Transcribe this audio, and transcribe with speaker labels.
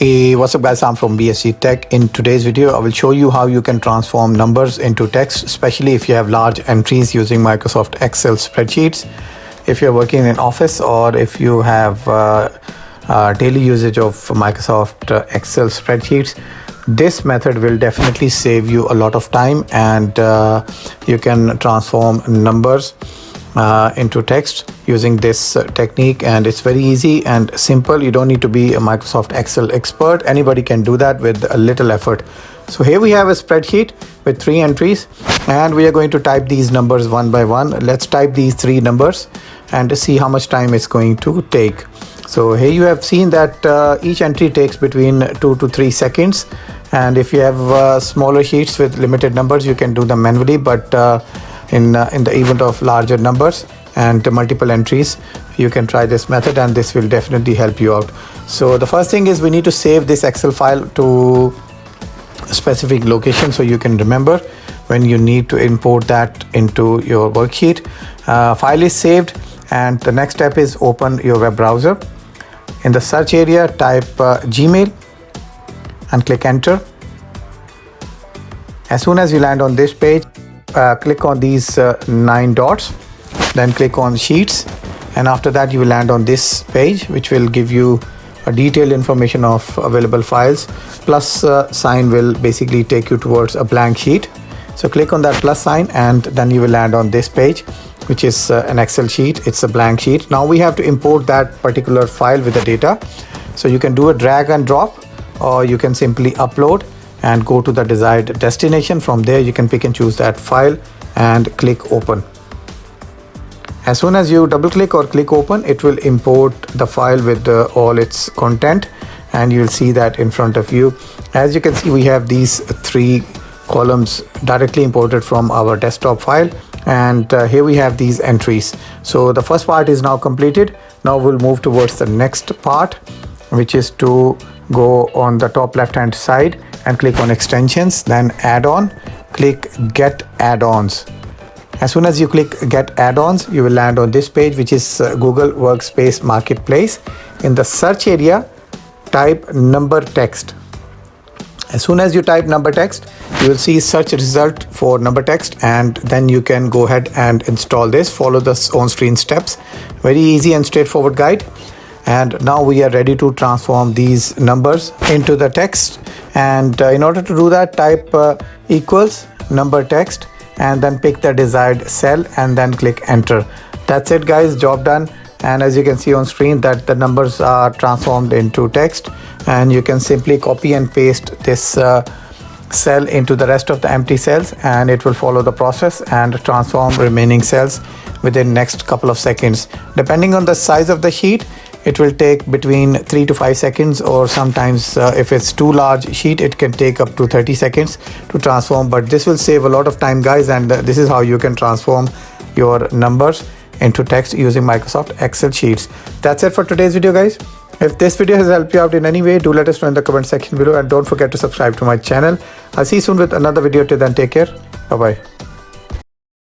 Speaker 1: Hey, what's up guys, I'm from BSc Tech. In today's video I will show you how you can transform numbers into text, especially if you have large entries using Microsoft Excel spreadsheets. If you're working in office or if you have daily usage of Microsoft Excel spreadsheets, this method will definitely save you a lot of time, and you can transform numbers into text using this technique. And it's very easy and simple. You don't need to be a Microsoft Excel expert. Anybody can do that with a little effort. So here we have a spreadsheet with 3 entries, and we are going to type these numbers one by one. Let's type these 3 numbers and see how much time it's going to take. So here you have seen that each entry takes between 2 to 3 seconds, and if you have smaller sheets with limited numbers, you can do them manually, but in the event of larger numbers and multiple entries, you can try this method, and this will definitely help you out. So the first thing is we need to save this Excel file to a specific location so you can remember when you need to import that into your worksheet. File is saved, and the next step is open your web browser. In the search area, type Gmail and click enter. As soon as you land on this page, click on these 9 dots, then click on sheets, and after that you will land on this page, which will give you a detailed information of available files. Plus sign will basically take you towards a blank sheet. So click on that plus sign, and then you will land on this page, which is an Excel sheet. It's a blank sheet. Now we have to import that particular file with the data. So you can do a drag and drop, or you can simply upload and go to the desired destination. From there you can pick and choose that file and click open. As soon as you double click or click open, it will import the file with all its content, and you'll see that in front of you. As you can see, we have these 3 columns directly imported from our desktop file, and here we have these entries. So the first part is now completed. Now we'll move towards the next part, which is to go on the top left hand side and click on extensions, then add-on, click get add-ons. As soon as you click get add-ons, you will land on this page, which is Google Workspace Marketplace. In the search area, type NUMBERTEXT. As soon as you type NUMBERTEXT, you will see search result for NUMBERTEXT, and then you can go ahead and install this. Follow the on-screen steps. Very easy and straightforward guide. And now we are ready to transform these numbers into the text. And in order to do that, type equals NUMBERTEXT, and then pick the desired cell and then click enter. That's it guys, job done. And as you can see on screen that the numbers are transformed into text, and you can simply copy and paste this cell into the rest of the empty cells, and it will follow the process and transform remaining cells within next couple of seconds. Depending on the size of the sheet, it will take between 3 to 5 seconds, or sometimes if it's too large sheet, it can take up to 30 seconds to transform. But this will save a lot of time guys, and this is how you can transform your numbers into text using Microsoft Excel sheets. That's it for today's video guys. If this video has helped you out in any way, do let us know in the comment section below, and don't forget to subscribe to my channel. I'll see you soon with another video. Till then, take care. Bye bye.